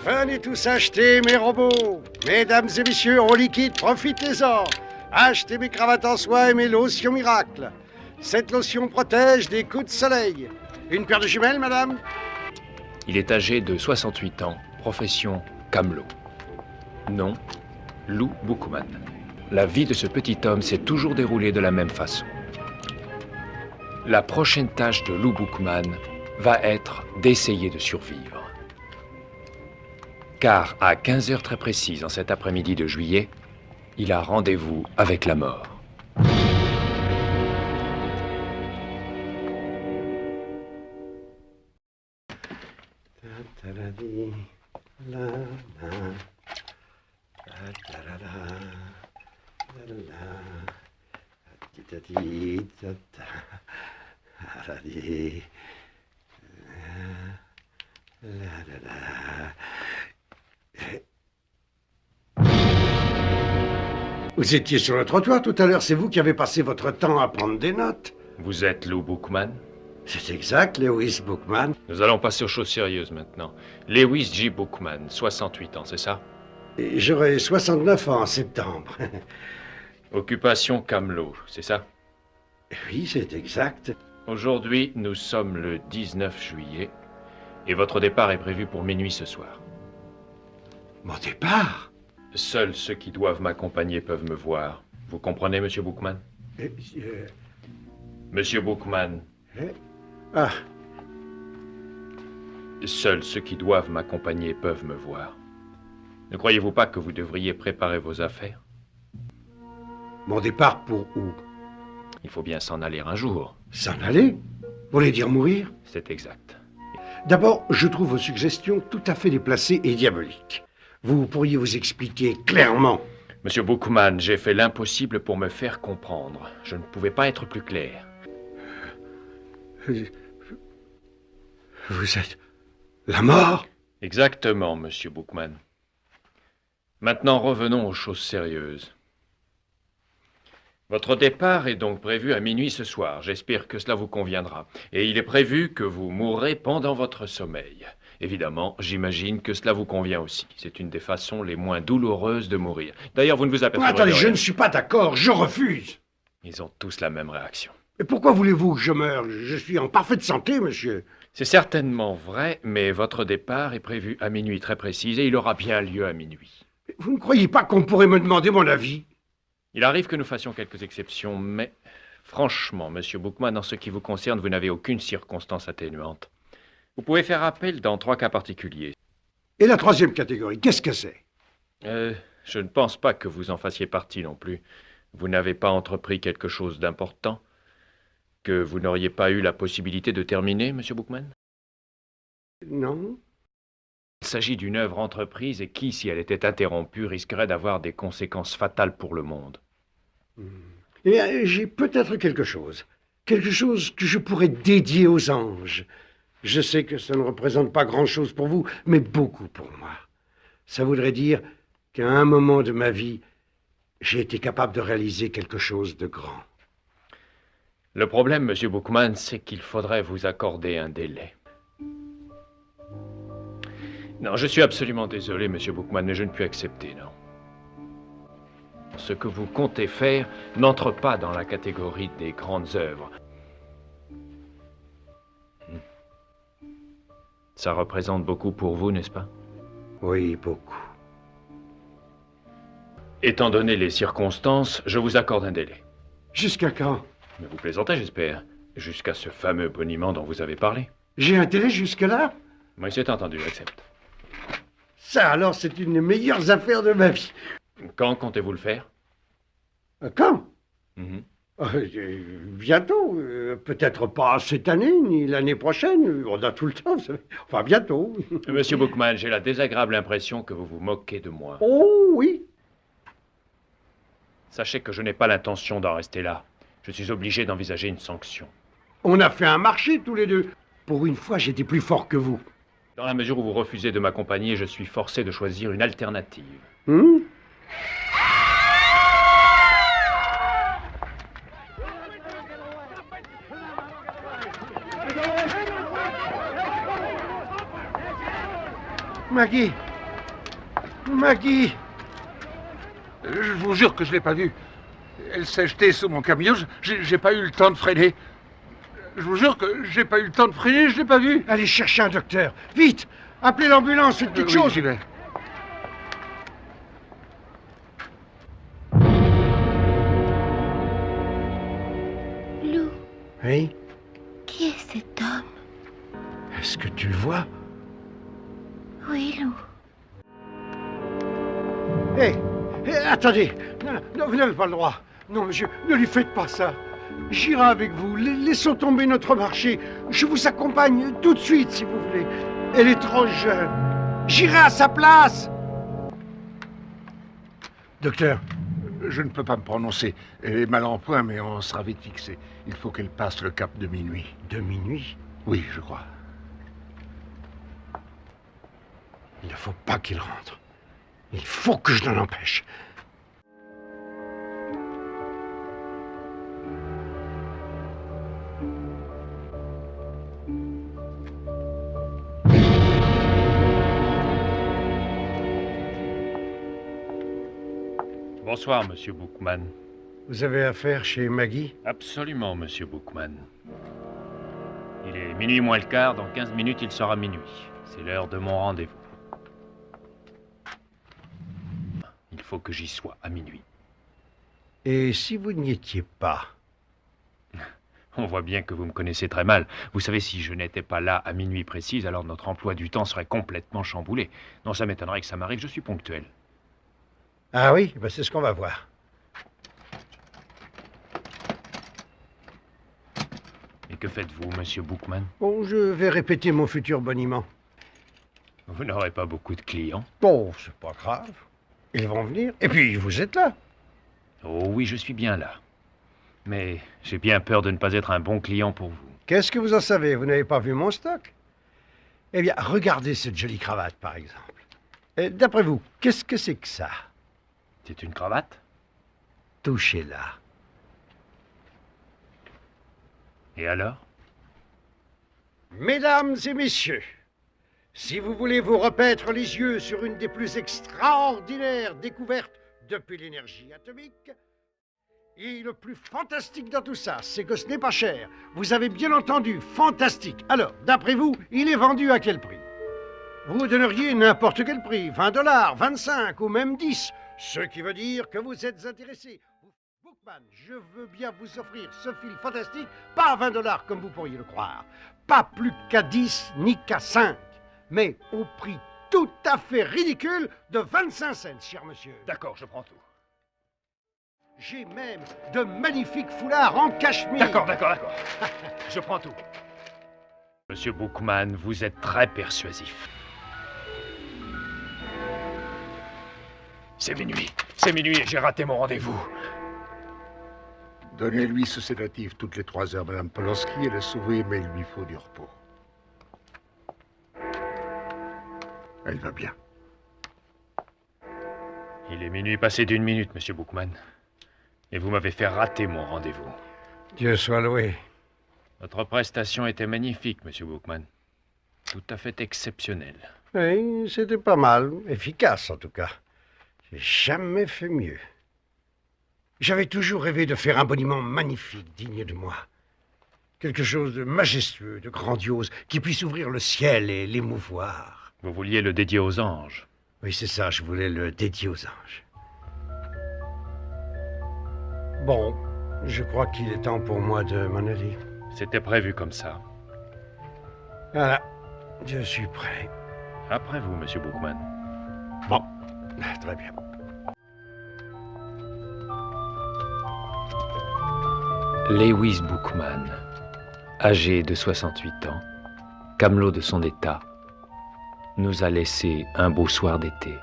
Venez tous acheter mes robots. Mesdames et messieurs, en liquide, profitez-en. Achetez mes cravates en soie et mes lotions miracles. Cette lotion protège des coups de soleil. Une paire de jumelles, madame? Il est âgé de 68 ans, profession camelot. Nom, Lou Boukman. La vie de ce petit homme s'est toujours déroulée de la même façon. La prochaine tâche de Lou Boukman va être d'essayer de survivre. Car à 15 heures très précises en cet après-midi de juillet, il a rendez-vous avec la mort. Vous étiez sur le trottoir tout à l'heure, c'est vous qui avez passé votre temps à prendre des notes. Vous êtes Lou Boukman? C'est exact, Lewis Boukman. Nous allons passer aux choses sérieuses maintenant. Lewis J. Boukman, 68 ans, c'est ça? Et j'aurai 69 ans en septembre. Occupation camelot, c'est ça? Oui, c'est exact. Aujourd'hui, nous sommes le 19 juillet et votre départ est prévu pour minuit ce soir. Mon départ? Seuls ceux qui doivent m'accompagner peuvent me voir. Vous comprenez, Monsieur Boukman? Monsieur Boukman. Ah. Seuls ceux qui doivent m'accompagner peuvent me voir. Ne croyez-vous pas que vous devriez préparer vos affaires? Mon départ pour où? Il faut bien s'en aller un jour. S'en aller? Vous voulez dire mourir? C'est exact. D'abord, je trouve vos suggestions tout à fait déplacées et diaboliques. Vous pourriez vous expliquer clairement. Monsieur Boukman, j'ai fait l'impossible pour me faire comprendre. Je ne pouvais pas être plus clair. Vous êtes la mort? Exactement, Monsieur Boukman. Maintenant, revenons aux choses sérieuses. Votre départ est donc prévu à minuit ce soir. J'espère que cela vous conviendra. Et il est prévu que vous mourrez pendant votre sommeil. Évidemment, j'imagine que cela vous convient aussi. C'est une des façons les moins douloureuses de mourir. D'ailleurs, vous ne vous apercevrez Attendez, de je rien. ne suis pas d'accord, je refuse. Ils ont tous la même réaction. Et pourquoi voulez-vous que je meure? Je suis en parfaite santé, monsieur. C'est certainement vrai, mais votre départ est prévu à minuit très précise et il aura bien lieu à minuit. Vous ne croyez pas qu'on pourrait me demander mon avis? Il arrive que nous fassions quelques exceptions, mais franchement, Monsieur Boukman, en ce qui vous concerne, vous n'avez aucune circonstance atténuante. Vous pouvez faire appel dans 3 cas particuliers. Et la troisième catégorie, qu'est-ce que c'est? Je ne pense pas que vous en fassiez partie non plus. Vous n'avez pas entrepris quelque chose d'important? Que vous n'auriez pas eu la possibilité de terminer, Monsieur Boukman? Non. Il s'agit d'une œuvre entreprise et qui, si elle était interrompue, risquerait d'avoir des conséquences fatales pour le monde. Et j'ai peut-être quelque chose. Quelque chose que je pourrais dédier aux anges. Je sais que ça ne représente pas grand-chose pour vous, mais beaucoup pour moi. Ça voudrait dire qu'à un moment de ma vie, j'ai été capable de réaliser quelque chose de grand. Le problème, Monsieur Boukman, c'est qu'il faudrait vous accorder un délai. Non, je suis absolument désolé, Monsieur Boukman, mais je ne puis accepter, non. Ce que vous comptez faire n'entre pas dans la catégorie des grandes œuvres. Ça représente beaucoup pour vous, n'est-ce pas? Oui, beaucoup. Étant donné les circonstances, je vous accorde un délai. Jusqu'à quand? Mais vous plaisantez, j'espère. Jusqu'à ce fameux boniment dont vous avez parlé. J'ai un délai jusque-là? Oui, c'est entendu, j'accepte. Ça, alors, c'est une des meilleures affaires de ma vie. Quand comptez-vous le faire? Quand? Mhm. Bientôt. Peut-être pas cette année, ni l'année prochaine. On a tout le temps, vous savez. Enfin, bientôt. Monsieur Boukman, j'ai la désagréable impression que vous vous moquez de moi. Oh, oui. Sachez que je n'ai pas l'intention d'en rester là. Je suis obligé d'envisager une sanction. On a fait un marché, tous les deux. Pour une fois, j'étais plus fort que vous. Dans la mesure où vous refusez de m'accompagner, je suis forcé de choisir une alternative. Maggie, Maggie! Je vous jure que je l'ai pas vue. Elle s'est jetée sous mon camion, j'ai pas eu le temps de freiner. Je vous jure que j'ai pas eu le temps de freiner, je l'ai pas vue. Allez chercher un docteur, vite! Appelez l'ambulance, faites quelque chose! J'y vais. Lou, Oui? qui est cet homme? Est-ce que tu le vois? Oui, Lou. Hé! Attendez! Non, vous n'avez pas le droit! Non, monsieur, ne lui faites pas ça! J'irai avec vous, laissons tomber notre marché. Je vous accompagne tout de suite, si vous voulez. Elle est trop jeune. J'irai à sa place! Docteur, Je ne peux pas me prononcer. Elle est mal en point, mais on sera vite fixé. Il faut qu'elle passe le cap de minuit. de minuit, Oui, je crois. il ne faut pas qu'il rentre. Il faut que je l'en empêche. Bonsoir, monsieur Bookman. Vous avez affaire chez Maggie? Absolument, monsieur Bookman. Il est minuit moins le quart, dans 15 minutes il sera minuit. C'est l'heure de mon rendez-vous. Il faut que j'y sois à minuit. Et si vous n'y étiez pas? On voit bien que vous me connaissez très mal. Vous savez, si je n'étais pas là à minuit précise, alors notre emploi du temps serait complètement chamboulé. Non, ça m'étonnerait que ça m'arrive, je suis ponctuel. Ah oui? Ben c'est ce qu'on va voir. Et que faites-vous, monsieur Bookman? Bon, je vais répéter mon futur boniment. Vous n'aurez pas beaucoup de clients? Bon, c'est pas grave. Ils vont venir. Et puis, vous êtes là. Oh oui, je suis bien là. Mais j'ai bien peur de ne pas être un bon client pour vous. Qu'est-ce que vous en savez? Vous n'avez pas vu mon stock? Eh bien, regardez cette jolie cravate, par exemple. D'après vous, qu'est-ce que c'est que ça? C'est une cravate? Touchez-la. Et alors? Mesdames et messieurs, si vous voulez vous repaître les yeux sur une des plus extraordinaires découvertes depuis l'énergie atomique, et le plus fantastique dans tout ça, c'est que ce n'est pas cher. Vous avez bien entendu, fantastique. Alors, d'après vous, il est vendu à quel prix? Vous donneriez n'importe quel prix, 20 $, 25 ou même 10, ce qui veut dire que vous êtes intéressé. Bookman, je veux bien vous offrir ce fil fantastique, pas à 20 $ comme vous pourriez le croire, pas plus qu'à 10 ni qu'à 5, mais au prix tout à fait ridicule de 25 cents, cher monsieur. D'accord, je prends tout. J'ai même de magnifiques foulards en cachemire. D'accord. Je prends tout. Monsieur Bookman, vous êtes très persuasif. C'est minuit et j'ai raté mon rendez-vous. Donnez-lui ce sédatif toutes les 3 heures, Madame Polonsky. Elle est sauvée, mais il lui faut du repos. Elle va bien. Il est minuit passé d'1 minute, monsieur Bookman. Et vous m'avez fait rater mon rendez-vous. Dieu soit loué. Votre prestation était magnifique, monsieur Bookman. Tout à fait exceptionnelle. Oui, c'était pas mal, efficace en tout cas. J'ai jamais fait mieux. J'avais toujours rêvé de faire un boniment magnifique, digne de moi. Quelque chose de majestueux, de grandiose, qui puisse ouvrir le ciel et l'émouvoir. Vous vouliez le dédier aux anges. Oui, c'est ça, je voulais le dédier aux anges. Bon, je crois qu'il est temps pour moi de m'en aller. C'était prévu comme ça. Voilà, je suis prêt. Après vous, monsieur Bookman. Bon, très bien. Lewis Bookman, âgé de 68 ans, camelot de son état, nous a laissé un beau soir d'été.